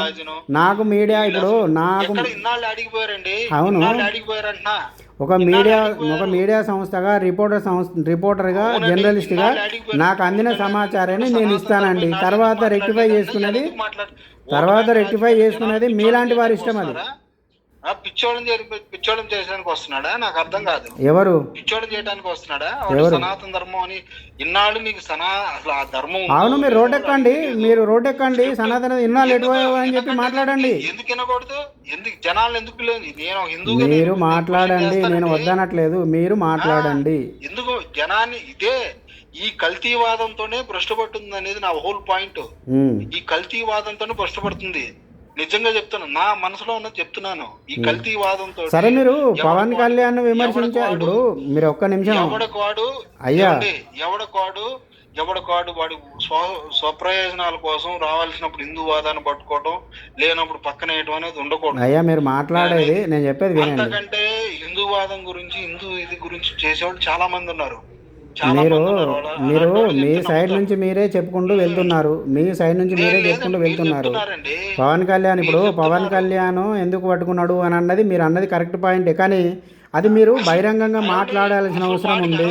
నాకు మీడియా ఇప్పుడు నాకు ఇన్నాళ్ళు అడిగిపోయారండి. అవును, అడిగిపోయారంటున్నా. ఒక మీడియా సంస్థగా రిపోర్టర్గా జర్నలిస్ట్గా నాకు అందిన సమాచారాన్ని నేను ఇస్తానండి. తర్వాత రెక్టిఫై చేసుకునేది మీలాంటి వారి ఇష్టం. అది పిచ్చోళం చేయడానికి వస్తున్నాడా? నాకు అర్థం కాదు. ఎవరు పిచ్చోళం చేయడానికి వస్తున్నాడా? సనాతన ధర్మం అని ఇన్నాళ్ళు మీకు అసలు ఆ ధర్మం. అవును, మీరు రోడ్ ఎక్కండి సనాతన ఇన్నాళ్ళు ఎటు అని చెప్పి మాట్లాడండి. ఎందుకు వినకూడదు? ఎందుకు జనాలు ఎందుకు పిల్లలు? నేను హిందూ. మీరు మాట్లాడండి, నేను వద్దనట్లేదు, మీరు మాట్లాడండి. ఎందుకు జనాన్ని ఇదే ఈ కల్తీవాదంతోనే భ్రష్టపడుతుంది అనేది నా హోల్ పాయింట్. ఈ కల్తీవాదంతోనే భ్రష్టపడుతుంది. నిజంగా చెప్తాను, నా మనసులో ఉన్నది చెప్తున్నాను. ఈ కల్తీవాదంతో సరే మీరు పవన్ కళ్యాణ్ విమర్శించారు. ఇప్పుడు మీరు ఒక్క నిమిషం ఎవడకాడు వాడి స్వప్రయోజనాల కోసం రావాల్సినప్పుడు హిందూవాదాన్ని పట్టుకోవడం, లేనప్పుడు పక్కన వేయడం అనేది ఉండకూడదు. అయ్యా మీరు మాట్లాడేది నేను చెప్పేది వినండి. అంతకంటే హిందూవాదం గురించి ఇది గురించి చేసేవాళ్ళు చాలా మంది ఉన్నారు. మీరు మీ సైడ్ నుంచి మీరే చెప్పుకుంటూ వెళ్తున్నారు. పవన్ కళ్యాణ్ ఇప్పుడు పవన్ కళ్యాణ్ ఎందుకు పట్టుకున్నాడు అని అన్నది మీరు అన్నది కరెక్ట్ పాయింటే, కానీ అది మీరు బహిరంగంగా మాట్లాడాల్సిన అవసరం ఉంది.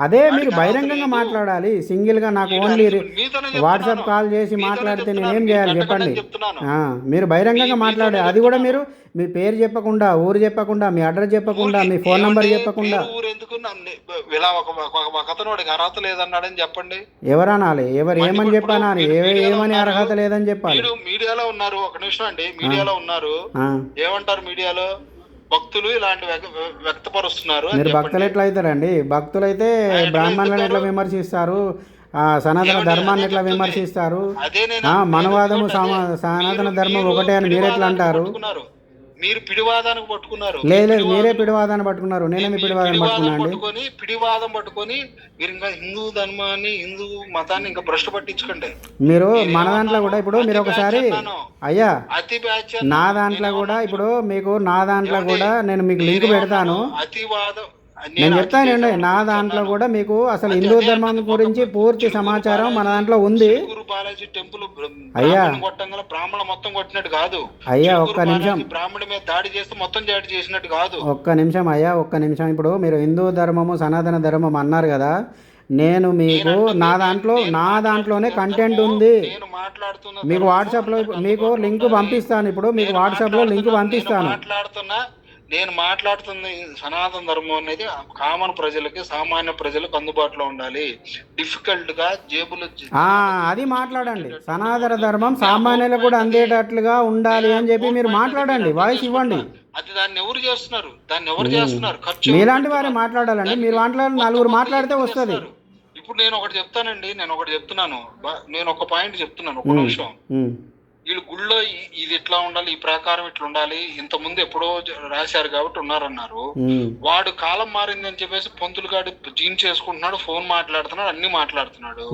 అదే మీరు బహిరంగంగా మాట్లాడాలి. సింగిల్గా నాకు ఓన్లీ వాట్సాప్ కాల్ చేసి మాట్లాడితే నేనేం చేయాలి చెప్పండి? మీరు బహిరంగంగా మాట్లాడాలి. అది కూడా మీరు మీ పేరు చెప్పకుండా, ఊరు చెప్పకుండా, మీ అడ్రస్ చెప్పకుండా, మీ ఫోన్ నంబర్ చెప్పకుండా. చెప్పండి ఎవరనాలి? ఎవరు ఏమని చెప్పాలి? ఏమని అర్హత లేదని చెప్పాలి. మీడియాలో ఉన్నారు, ఒక నిమిషం అండి, మీడియాలో ఉన్నారు, ఏమంటారు మీడియాలో? భక్తులు ఇలాంటి వ్యక్తపరుస్తున్నారు. మీరు భక్తులు ఎట్లా అవుతారండి? భక్తులు అయితే బ్రాహ్మణులను ఎట్లా విమర్శిస్తారు? సనాతన ధర్మాన్ని ఎట్లా విమర్శిస్తారు? మనవాదము సనాతన ధర్మం ఒకటే అని మీరు ఎట్లా అంటారు? మీరు పిడివాదానికి పట్టుకున్నారు. లేదు, మీరే పిడివాదాన్ని పట్టుకున్నారు. నేనే పిడివాదాన్ని పట్టుకున్నాను. పిడివాదం పట్టుకొని మీరు ఇంకా హిందూ ధర్మాన్ని, హిందూ మతాన్ని ఇంకా భ్రష్టు పట్టించుకోండి. మీరు మన దాంట్లో కూడా ఇప్పుడు మీరు ఒకసారి అయ్యా నా దాంట్లో కూడా ఇప్పుడు నా దాంట్లో కూడా నేను మీకు లింక్ పెడతాను. అతివాదం నేను చెప్తానండి. నా దాంట్లో కూడా మీకు అసలు హిందూ ధర్మం గురించి పూర్తి సమాచారం మన దాంట్లో ఉంది. అయ్యా బ్రాహ్మణ మొత్తం కొట్టినట్టు కాదు. అయ్యా ఒక్క నిమిషం, బ్రాహ్మణ మీద దాడి చేస్తే మొత్తం దాడి చేసినట్టు కాదు. ఒక్క నిమిషం అయ్యా, ఒక్క నిమిషం. ఇప్పుడు మీరు హిందూ ధర్మము సనాతన ధర్మం అన్నారు కదా, నేను మీకు నా దాంట్లోనే కంటెంట్ ఉంది. మీకు వాట్సాప్లో మీకు లింక్ పంపిస్తాను. ఇప్పుడు మీకు వాట్సాప్లో లింక్ పంపిస్తాను. నేను మాట్లాడుతున్న సనాతన ధర్మం అనేది కామన్ ప్రజలకి, సామాన్య ప్రజలకు అందుబాటులో ఉండాలి. డిఫికల్ట్ గా జేబులు అది మాట్లాడండి. సనాతన ధర్మం సామాన్యులకు కూడా అందేటట్లుగా ఉండాలి అని చెప్పి మీరు మాట్లాడండి, వాయిస్ ఇవ్వండి. అది దాన్ని ఎవరు చేస్తున్నారు? ఖర్చు మీలాంటి వారే మాట్లాడాలండి. మీరు నలుగురు మాట్లాడితే వస్తుంది. ఇప్పుడు నేను ఒకటి చెప్తానండి, నేను ఒక పాయింట్ చెప్తున్నాను, ఒక నిమిషం. వీళ్ళు గుళ్ళో ఇది ఇట్లా ఉండాలి, ఈ ప్రకారం ఇట్లా ఉండాలి, ఇంత ముందు ఎప్పుడో రాశారు కాబట్టి ఉన్నారన్నారు. వాడు కాలం మారింది అని చెప్పేసి పొంతులు గాడి జీన్ చేసుకుంటున్నాడు, ఫోన్ మాట్లాడుతున్నాడు, అన్ని మాట్లాడుతున్నాడు.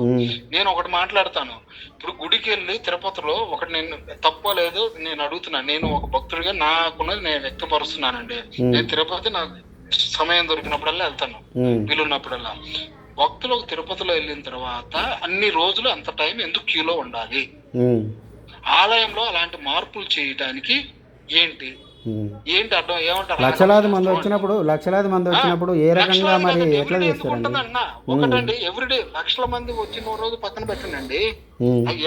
నేను ఒకటి మాట్లాడతాను. ఇప్పుడు గుడికి వెళ్ళి తిరుపతిలో ఒకటి, నేను తప్పలేదు, నేను అడుగుతున్నాను. నేను ఒక భక్తుడిగా నాకున్నది నేను వ్యక్తపరుస్తున్నానండి. నేను తిరుపతి నాకు సమయం దొరికినప్పుడల్లా వెళ్తాను, వీలున్నప్పుడల్లా. భక్తులు తిరుపతిలో వెళ్ళిన తర్వాత అన్ని రోజులు అంత టైం ఎందుకు క్యూలో ఉండాలి? ఆలయంలో అలాంటి మార్పులు చేయడానికి ఏంటి అర్థం? ఏమంటారు? లక్షలాది మంది వచ్చినప్పుడు ఏ రకంగా మరి ఎట్లా చేస్తారు? ఒకటండి, ఎవ్రీడే లక్షల మంది వచ్చిన రోజు పక్కన పెట్టండి.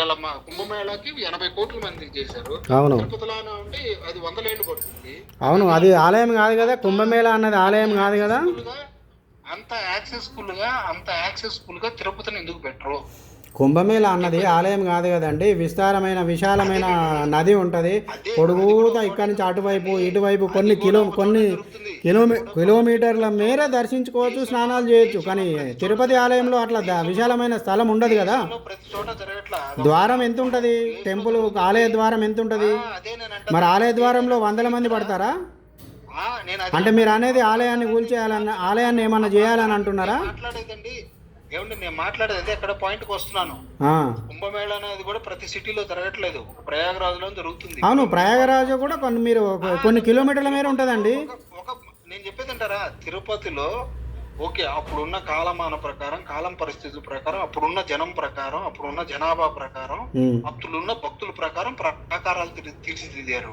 ఇలా మా కుంభమేళాకి 80 కోట్ల మంది చేశారు. అవును, తిరుపతిలో ఉంటే అది 100 ఏళ్ళు పడుతుంది. అవును, అది ఆలయం కాదు కదా, కుంభమేళా అన్నది ఆలయం కాదు కదా. అంత యాక్సెస్ఫుల్ గా తిరుపతిని ఎందుకు పెట్టరు? కుంభమేళ అన్నది ఆలయం కాదు కదండి, విశాలమైన నది ఉంటుంది పొడుగుతా. ఇక్కడి నుంచి అటువైపు ఇటువైపు కొన్ని కిలోమీటర్ల మేర దర్శించుకోవచ్చు, స్నానాలు చేయొచ్చు. కానీ తిరుపతి ఆలయంలో అట్లా విశాలమైన స్థలం ఉండదు కదా. ప్రతి చోట జరగట్లా. ద్వారం ఎంత ఉంటుంది? టెంపుల్ ఆలయ ద్వారం ఎంత ఉంటుంది? మరి ఆలయ ద్వారంలో 100 మంది పడతారా? అంటే మీరు అనేది ఆలయాన్ని కూల్చేయాలన్న, ఆలయాన్ని ఏమన్నా చేయాలని అంటున్నారా? మాట్లాడేదండి ఏమండి, నేను మాట్లాడేది ఎక్కడ పాయింట్కి వస్తున్నాను. కుంభమేళ అనేది కూడా ప్రతి సిటీలో జరగట్లేదు, ప్రయాగరాజులో జరుగుతుంది. అవును, ప్రయాగరాజు కూడా కొన్ని కిలోమీటర్ల మేర ఉంటుందండి. నేను చెప్పేది అంటారా, తిరుపతిలో ఓకే అప్పుడున్న కాలమాన ప్రకారం, కాలం పరిస్థితుల ప్రకారం, అప్పుడున్న జనం ప్రకారం, అప్పుడున్న జనాభా ప్రకారం, అప్పుడున్న భక్తుల ప్రకారం ప్రాకారాలు తీర్చిదిద్దారు.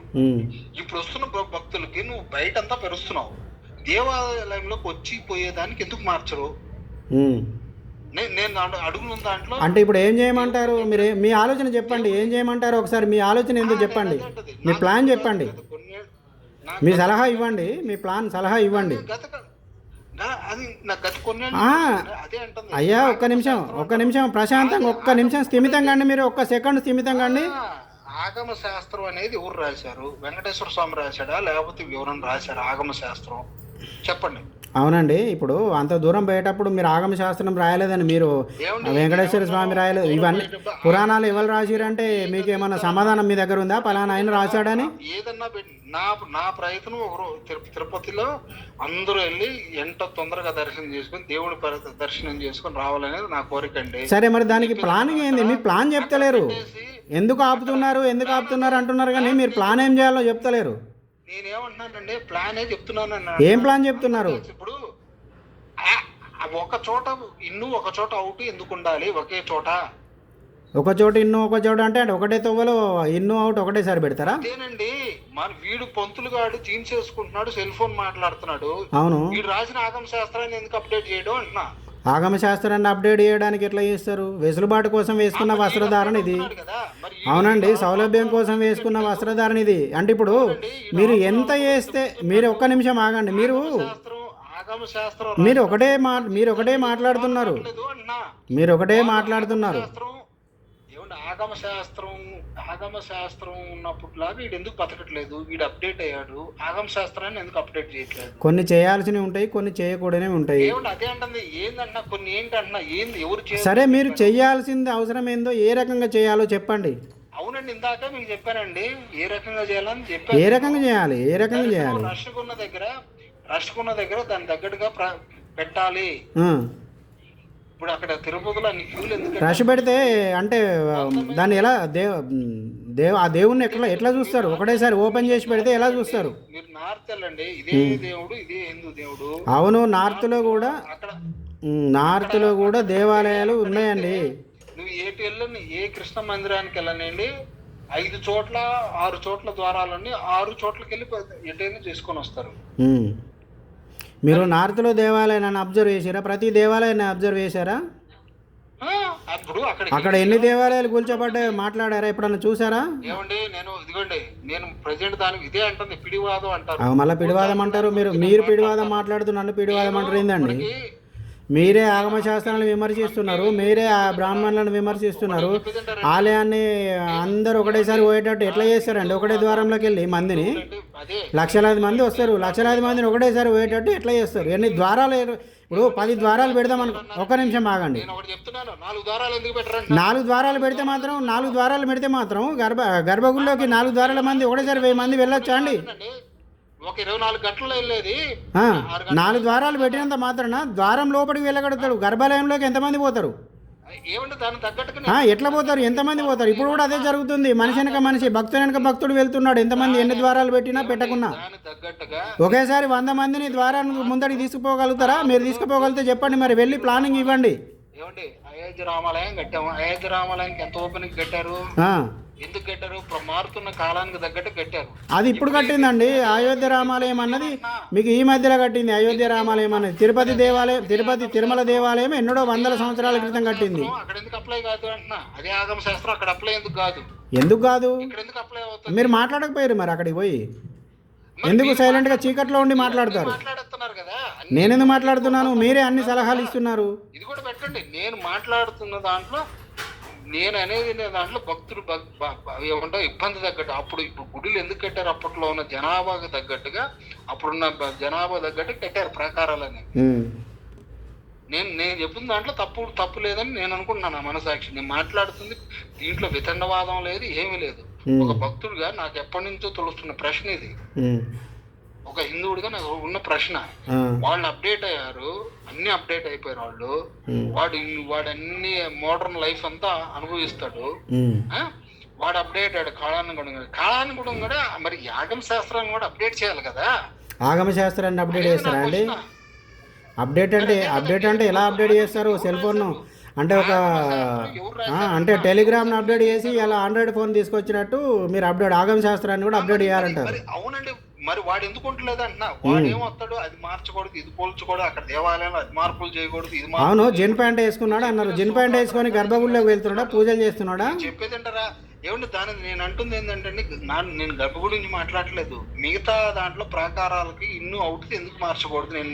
ఇప్పుడు వస్తున్న భక్తులకి నువ్వు బయటంతా పెరుస్తున్నావు, దేవాలయంలోకి వచ్చి పోయేదానికి ఎందుకు మార్చరు? నేను అడుగున్న దాంట్లో అంటే ఇప్పుడు ఏం చేయమంటారు? మీరు మీ ఆలోచన చెప్పండి, ఏం చేయమంటారు? ఒకసారి మీ ఆలోచన ఏందో చెప్పండి, మీ ప్లాన్ చెప్పండి, మీ సలహా ఇవ్వండి, మీ ప్లాన్ సలహా ఇవ్వండి. అయ్యా ఒక్క నిమిషం ప్రశాంతంగా, ఒక్క నిమిషం స్థిమితంగా అండి, మీరు ఒక్క సెకండ్ స్థిమితంగా అండి. ఆగమ శాస్త్రం అనేది ఎవరు రాశారు? వెంకటేశ్వర స్వామి రాశాడా లేకపోతే ఎవరైనా రాశారా ఆగమ శాస్త్రం? చెప్పండి. అవునండి, ఇప్పుడు అంత దూరం పోయేటప్పుడు మీరు ఆగమ శాస్త్రం రాయలేదని, మీరు వెంకటేశ్వర స్వామి రాయలేదు. ఇవన్నీ పురాణాలు ఎవరు రాసిరంటే మీకు ఏమన్నా సమాధానం మీ దగ్గర ఉందా? పలానా ఆయన రాశాడని? ఏదన్నా నా ప్రయత్నం ఒకరు తిరుపతిలో అందరూ వెళ్ళి ఎంత తొందరగా దర్శనం చేసుకుని దేవుడి దర్శనం చేసుకుని రావాలనేది నా కోరిక అండి. సరే, మరి దానికి ప్లానింగ్ ఏంది? మీ ప్లాన్ చెప్తలేరు. ఎందుకు ఆపుతున్నారు అంటున్నారు, కానీ మీరు ప్లాన్ ఏం చేయాలో చెప్తలేరు. నేనేమంటున్నానండి, ప్లానే చెప్తున్నాను. ఏం ప్లాన్ చెప్తున్నారు? ఇప్పుడు ఒక చోట ఇన్ను ఒక చోట అవుట్ ఎందుకు ఉండాలి? ఒకే చోట ఒక చోట ఇన్ను ఒక చోట అంటే ఒకటే తవ్వలో ఇన్ను అవుట్ ఒకటేసారి పెడతారా? అదేనండి, మన వీడు పంతులు గాడు జీన్స్ చేసుకుంటున్నాడు, సెల్ ఫోన్ మాట్లాడుతున్నాడు. అవును, వీడు రాసిన ఆగమ శాస్త్రాన్ని ఎందుకు అప్డేట్ చేయడం అంటున్నా. ఆగమ శాస్త్రాన్ని అప్డేట్ చేయడానికి ఎట్లా చేస్తారు? వెసులుబాటు కోసం వేసుకున్న వస్త్రధారణ ఇది. అవునండి, సౌలభ్యం కోసం వేసుకున్న వస్త్రధారణ ఇది. అంటే ఇప్పుడు మీరు ఎంత చేస్తే, మీరు ఒక్క నిమిషం ఆగండి, మీరు ఒకటే మాట్లాడుతున్నారు. ఆగమ శాస్త్రం ఉన్నప్పుడులాగా వీడు ఎందుకు బతకట్లేదు? వీడు అప్డేట్ అయ్యాడు, ఆగమ శాస్త్రాన్ని ఎందుకు అప్డేట్ చేయట్లేదు? కొన్ని చేయాల్సినవి ఉంటాయి, కొన్ని చేయకూడనివి ఉంటాయి. అదే అంటుంది, ఏంటన్నా కొన్ని ఏంటన్నా ఏంది ఎవరు చేయాలి? సరే, మీరు చేయాల్సింది అవసరం ఏందో, ఏ రకంగా చేయాలో చెప్పండి. అవునండి, ఇందాక మీకు చెప్పానండి ఏ రకంగా చేయాలని చెప్పాను. ఏ రకంగా చేయాలి? రష్ ఉన్న దగ్గర దాని తగ్గట్టుగా పెట్టాలి. ఇప్పుడు అక్కడ తిరుపతిలో అన్ని క్యూలు ఎందుకు? రష్ పెడితే అంటే దాన్ని ఎలా ఆ దేవుణ్ణి ఎట్లా చూస్తారు? ఒకటేసారి ఓపెన్ చేసి పెడితే ఎలా చూస్తారు? మీరు నార్త్ వెళ్ళండి, ఇదే దేవుడు, ఇదే హిందూ దేవుడు. అవును, నార్త్లో కూడా దేవాలయాలు ఉన్నాయండి. నువ్వు ఏ కృష్ణ మందిరానికి వెళ్ళనండి, 5 చోట్ల 6 చోట్ల ద్వారాలన్నీ 6 చోట్లకి వెళ్ళి ఎటైనా చేసుకొని వస్తారు. మీరు నార్త్లో దేవాలయాన్ని అబ్జర్వ్ చేశారా? ప్రతి దేవాలయాన్ని అబ్జర్వ్ చేశారా? అక్కడ ఎన్ని దేవాలయాలు కూల్చబడ్డాయో మాట్లాడారా? ఎప్పుడన్నా చూసారా? ఏమండి, నేను ప్రజెంట్ దానికి ఇదే అంటుంది, పిడివాదం అంటారు. మళ్ళీ పిడివాదం అంటారు. మీరు పిడివాదం మాట్లాడుతూ నన్ను పిడివాదం అంటారు ఏందండి? మీరే ఆగమ శాస్త్రాలను విమర్శిస్తున్నారు, మీరే ఆ బ్రాహ్మణులను విమర్శిస్తున్నారు. ఆలయాన్ని అందరూ ఒకటేసారి పోయేటట్టు ఎట్లా చేస్తారండి? ఒకటే ద్వారంలోకి వెళ్ళి మందిని లక్షలాది మంది వస్తారు, లక్షలాది మందిని ఒకటేసారి పోయేటట్టు ఎట్లా చేస్తారు? ఎన్ని ద్వారాలు? ఇప్పుడు 10 ద్వారాలు పెడదాం అనుకో. ఒక్క నిమిషం ఆగండి. 4 ద్వారాలు పెడితే మాత్రం గర్భగుడిలోకి 4 ద్వారాల మంది ఒకటేసారి 1000 మంది వెళ్ళొచ్చా అండి? 24 గంటల్లో వెళ్ళేది. 4 ద్వారాలు పెట్టినంత మాత్రాన ద్వారం లోపలికి వెళ్ళగలుగుతాడు. గర్భాలయంలోకి ఎంతమంది పోతారు? ఎట్లా పోతారు? ఎంతమంది పోతారు? ఇప్పుడు కూడా అదే జరుగుతుంది. మనిషి వెనక మనిషి, భక్తుడు వెనక భక్తుడు వెళ్తున్నాడు. ఎంతమంది ఎన్ని ద్వారాలు పెట్టినా పెట్టకున్నా ఒకేసారి 100 మందిని ద్వారానికి ముందడికి తీసుకుపోగలుగుతారా? మీరు తీసుకుపోగలిగితే చెప్పండి, మరి వెళ్ళి ప్లానింగ్ ఇవ్వండి. ఏమండి, అయోధ్య రామాలయం కట్టాము. అయోధ్య రామాలయానికి ఎంత ఓపెనింగ్ కట్టారు? ఎందుకు కట్టారు? మారుతున్న కాలానికి తగ్గట్టు కట్టారు. అది ఇప్పుడు కట్టిందండి. అయోధ్య రామాలయం అన్నది మీకు ఈ మధ్యలో కట్టింది. అయోధ్య రామాలయం అనేది తిరుపతి తిరుమల దేవాలయం ఎన్నడో 100 సంవత్సరాల క్రితం కట్టింది. అక్కడ ఎందుకు అప్లై కాదు అంటున్నా? అదే ఆగమ శాస్త్రం అక్కడ అప్లై ఎందుకు కాదు? ఎందుకు అప్లై అవుతుంది? మీరు మాట్లాడకపోయారు మరి అక్కడికి పోయి? ఎందుకు సైలెంట్ గా చీకట్లో ఉండి మాట్లాడతారు? మాట్లాడుతున్నారు కదా. నేనెందుకు మాట్లాడుతున్నాను? మీరే అన్ని సలహాలు ఇస్తున్నారు. ఇది కూడా పెట్టండి. నేను మాట్లాడుతున్న దాంట్లో నేను అనేది దాంట్లో భక్తులు ఏమంటారు ఇబ్బంది తగ్గట్టు ఇప్పుడు గుడులు ఎందుకు కట్టారు? అప్పట్లో ఉన్న జనాభాకు తగ్గట్టుగా అప్పుడున్న జనాభా తగ్గట్టు కట్టారు ప్రాకారాలని. నేను చెప్పిన దాంట్లో తప్పు లేదని నేను అనుకుంటున్నాను. నా మనసాక్షి నేను మాట్లాడుతుంది దీంట్లో వితండవాదం లేదు, ఏమీ లేదు. ఒక భక్తుడిగా నాకు ఎప్పటి నుంచో తెలుస్తున్న ప్రశ్న ఇది. ఒక హిందువుడిగా నాకు ఉన్న ప్రశ్న. వాళ్ళు అప్డేట్ అయ్యారు, అన్ని అప్డేట్ అయిపోయారు వాళ్ళు. వాడు అన్ని మోడర్న్ లైఫ్ అంతా అనుభవిస్తాడు. వాడు అప్డేట్ అయ్యాడు. కాలాన్ని కూడా మరి ఆగమ శాస్త్రాన్ని కూడా అప్డేట్ చేయాలి కదా. ఆగమ శాస్త్రాన్ని అప్డేట్ చేస్తారా అండి? అప్డేట్ అంటే ఎలా అప్డేట్ చేస్తారు? సెల్ ఫోన్ అంటే అంటే టెలిగ్రామ్ని అప్డేట్ చేసి అలా ఆండ్రాయిడ్ ఫోన్ తీసుకొచ్చినట్టు మీరు ఆగమ శాస్త్రాన్ని కూడా అప్డేట్ చేయాలంటారు. అవునండి. మరి వాడు ఎందుకు ఉంటలేదు అంటున్నా? వాడు ఏమొస్తాడు, అది మార్చకూడదు, ఇది పోల్చకూడదు, అక్కడ దేవాలయంలో అది మార్పులు చేయకూడదు, ఇది అవును. జిన్ ప్యాంట్ వేసుకున్నాడు అన్నారు. జిన్ ప్యాంట్ వేసుకొని గర్భగుడిలోకి వెళ్తున్నాడా, పూజలు చేస్తున్నాడా? చెప్పేదంటారా? ఏమంటే దాని నేను అంటుంది ఏంటంటే నేను గర్భగుడి నుంచి మాట్లాడలేదు. మిగతా దాంట్లో ప్రాకారాలకి ఇన్ను అవుట్ ఎందుకు మార్చకూడదు? నేను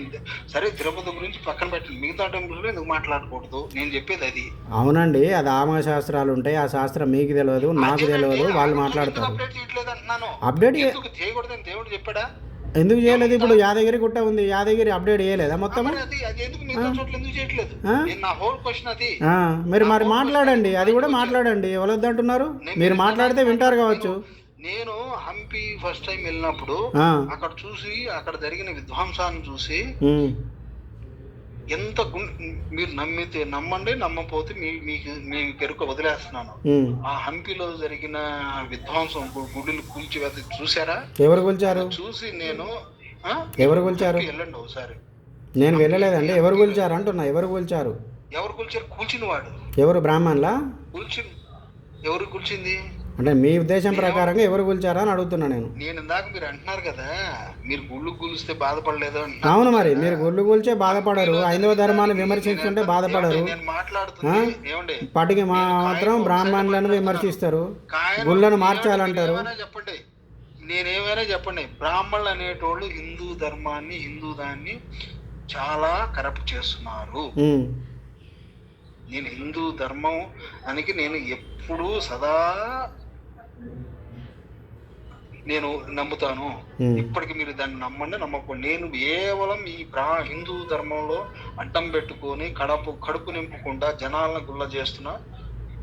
సరే తిరుపతి గురించి పక్కన పెట్టండి, మిగతా టెంపుల్ ఎందుకు మాట్లాడకూడదు నేను చెప్పేది అది. అవునండి, అది ఆగమ శాస్త్రాలు ఉంటాయి. ఆ శాస్త్రం మీకు తెలియదు, నాకు తెలియదు, వాళ్ళు మాట్లాడతారు. అప్డేట్ చేయట్లేదు అంటున్నాను. అప్డేట్ చేయకూడదని దేవుడు చెప్పాడా? ఎందుకు చేయలేదు? ఇప్పుడు యాదగిరి గుట్ట ఉంది, యాదగిరి అప్డేట్ చేయలేదా మొత్తం? మీరు మరి మాట్లాడండి, అది కూడా మాట్లాడండి. ఎవరొద్దంటున్నారు? మీరు మాట్లాడితే వింటారు కావచ్చు. నేను హంపి ఫస్ట్ టైం వెళ్ళినప్పుడు అక్కడ చూసి, అక్కడ జరిగిన విధ్వంసాన్ని చూసి ఎంత మీరు నమ్మండి, నమ్మపోతే మీకు పెరుక వదిలేస్తున్నాను. ఆ హంపిలో జరిగిన విధ్వంసం, గుడులు కూల్చివేత చూసారా? ఎవరు కూల్చారు? చూసి నేను ఎవరు కూల్చారు? వెళ్ళండి ఒకసారి. నేను వెళ్ళలేదండి. ఎవరు కూల్చారు అంటున్నా? ఎవరు కూల్చారు? కూల్చిన వాడు ఎవరు? బ్రాహ్మణులా? ఎవరు కూల్చింది అంటే మీ ఉద్దేశం ప్రకారంగా ఎవరు కూల్చారా అని అడుగుతున్నా నేను. ఇందాక మీరు అంటున్నారు కదా, మీరు గుళ్ళు కూలిస్తే బాధపడలేదు. అవును, మరి మీరు గుళ్ళు కూల్చే బాధపడరు, హైందవ ధర్మాన్ని విమర్శిస్తుంటే బాధపడరు. పటికి మాత్రం బ్రాహ్మణులను విమర్శిస్తారు, గుళ్ళను మార్చాలంటారు. చెప్పండి, నేనేమైనా చెప్పండి. బ్రాహ్మణులు అనేటోళ్ళు హిందూ ధర్మాన్ని, హిందూ దాన్ని చాలా కరప్ట్ చేస్తున్నారు. నేను హిందూ ధర్మం అని నేను ఎప్పుడూ సదా నేను నమ్ముతాను. ఇప్పటికి మీరు దాన్ని నమ్మండి, నమ్మకండి. నేను కేవలం ఈ హిందూ ధర్మంలో అడ్డం పెట్టుకొని కడుపు నింపకుండా జనాలను గుల్ల చేస్తున్న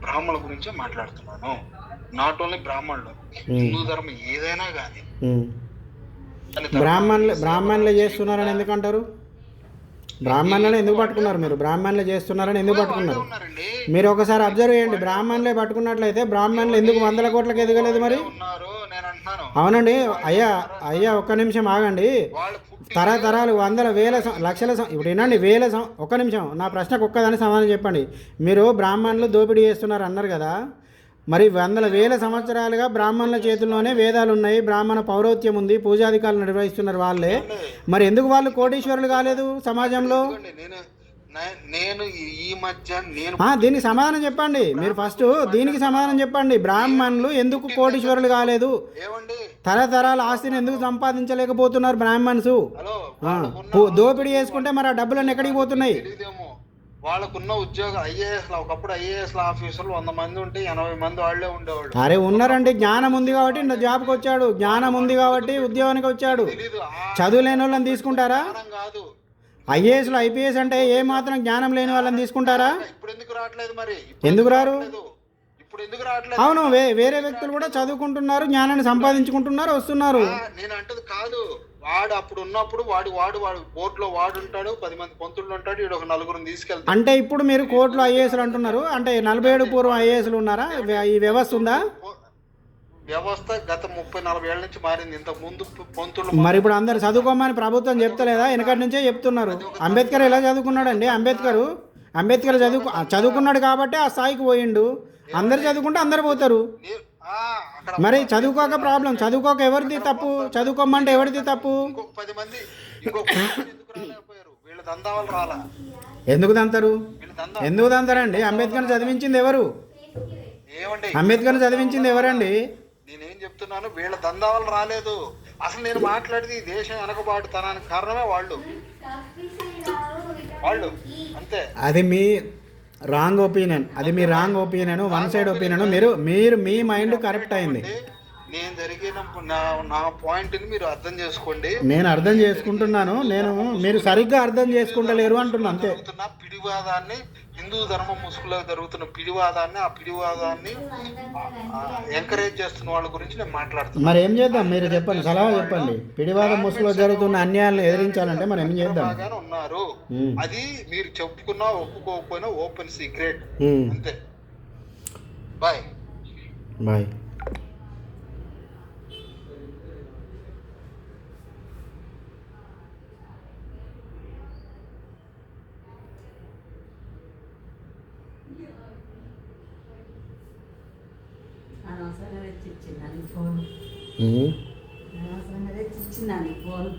బ్రాహ్మణుల గురించే మాట్లాడుతున్నాను. నాట్ ఓన్లీ బ్రాహ్మణులు, హిందూ ధర్మం ఏదైనా కానీ. బ్రాహ్మణులు చేస్తున్నారని ఎందుకంటారు? బ్రాహ్మణులను ఎందుకు పట్టుకున్నారు మీరు? బ్రాహ్మణులు చేస్తున్నారని ఎందుకు పట్టుకున్నారు? మీరు ఒకసారి అబ్జర్వ్ చేయండి. బ్రాహ్మణులే పట్టుకున్నట్లయితే బ్రాహ్మణులు ఎందుకు 100 కోట్లకు ఎదగలేదు మరి? అవునండి. అయ్యా ఒక్క నిమిషం ఆగండి. తరతరాలు, వందల, వేల, లక్షల, ఇప్పుడు వినండి, ఒక్క నిమిషం నా ప్రశ్నకు ఒక్కదాని సమాధానం చెప్పండి. మీరు బ్రాహ్మణులు దోపిడీ చేస్తున్నారు అన్నారు కదా, మరి వందల వేల సంవత్సరాలుగా బ్రాహ్మణుల చేతుల్లోనే వేదాలు ఉన్నాయి, బ్రాహ్మణ పౌరోత్యం ఉంది, పూజాధికారులు నిర్వహిస్తున్నారు వాళ్ళే. మరి ఎందుకు వాళ్ళు కోటీశ్వరులు కాలేదు సమాజంలో? దీనికి సమాధానం చెప్పండి. మీరు ఫస్ట్ దీనికి సమాధానం చెప్పండి. బ్రాహ్మణులు ఎందుకు కోటీశ్వరులు కాలేదు? తరతరాల ఆస్తిని ఎందుకు సంపాదించలేకపోతున్నారు బ్రాహ్మణ్స్? దోపిడీ చేసుకుంటే మరి ఆ డబ్బులన్నీ ఎక్కడికి పోతున్నాయి? వాళ్ళకున్న ఉద్యోగం ఒకప్పుడు ఐఏఎస్ ఆఫీసర్లు 100 మంది ఉంటే 80 మంది వాళ్ళే ఉండేవాళ్ళు. అరే ఉన్నారండి, జ్ఞానం ఉంది కాబట్టి జాబ్కి వచ్చాడు, జ్ఞానం ఉంది కాబట్టి ఉద్యోగానికి వచ్చాడు. చదువు లేని వాళ్ళని తీసుకుంటారా? ఐఏఎస్లు, ఐపీఎస్ అంటే ఏ మాత్రం జ్ఞానం లేని వాళ్ళని తీసుకుంటారా? ఎందుకు రారు? అవును, వేరే వ్యక్తులు కూడా చదువుకుంటున్నారు, జ్ఞానాన్ని సంపాదించుకుంటున్నారు, వస్తున్నారు. నేను అంటది కాదు. వాడు అప్పుడు ఉన్నప్పుడు వాడు కోర్టులో ఉంటాడు, 10 మంది పంతులు ఉంటాడు, ఈడు ఒక 4 తీసుకెళ్తాడు. అంటే ఇప్పుడు మీరు కోర్టులో ఐఏఎస్లు అంటున్నారు, అంటే 47 పూర్వం ఐఏఎస్లు ఉన్నారా? ఈ వ్యవస్థ ఉందా? వ్యవస్థ గత 30-40 ఏళ్ల నుంచి మారింది. ఇంతకు ముందు పంతులు మరి ఇప్పుడు అందరు చదువుకోమని ప్రభుత్వం చెప్తలేదా? వెనకటి నుంచే చెప్తున్నారు. అంబేద్కర్ ఎలా చదువుకున్నాడండి? అంబేద్కర్ చదువుకున్నాడు కాబట్టి ఆ స్థాయికి పోయిండు. అందరు చదువుకుంటే అందరు పోతారు. మరి చదువుకోక ప్రాబ్లం, చదువుకోక ఎవరిది తప్పు? చదువుకోమంటే ఎవరిది తప్పు? 10 మంది ఎందుకు దంతారు? ఎందుకు దంతారండి? అంబేద్కర్ చదివించింది ఎవరు? అంబేద్కర్ చదివించింది ఎవరండి? నేనేం చెప్తున్నాను, వీళ్ళ దందావలు రాలేదు. అసలు నేను మాట్లాడితే ఈ దేశం వెనకబాటుతనానికి కారణమే వాళ్ళు అంతే. అది మీ రాంగ్ ఒపీనియన్, అది me wrong opinion, one side opinion. మీరు మీ మైండ్ కరెక్ట్ అయింది. నేను జరిగిన నా పాయింట్ని మీరు అర్థం చేసుకోండి. నేను అర్థం చేసుకుంటున్నాను, మీరు సరిగ్గా అర్థం చేసుకుంటలేరు అంటున్నా అంతే. పిడివాదాన్ని, హిందూ ధర్మం ముసుగులో జరుగుతున్న పిడివాదాన్ని, ఆ పిడివాదాన్ని ఎంకరేజ్ చేస్తున్న వాళ్ళ గురించి నేను మాట్లాడుతున్నాను. మరి ఏం చేద్దాం, మీరు చెప్పండి, సలహా చెప్పండి. పిడివాదం ముసుగులో జరుగుతున్న అన్యాయాలను ఎదిరించాలంటే మనం ఏం చేద్దాం? ఉన్నారు, అది మీరు చెప్పుకున్నా ఒప్పుకోకపోయినా ఓపెన్ సీక్రెట్ అంతే. Bye bye. అనవసరంగా తెచ్చిచ్చిందని ఫోన్, అనవసరంగా తెచ్చిచ్చిందని ఫోన్.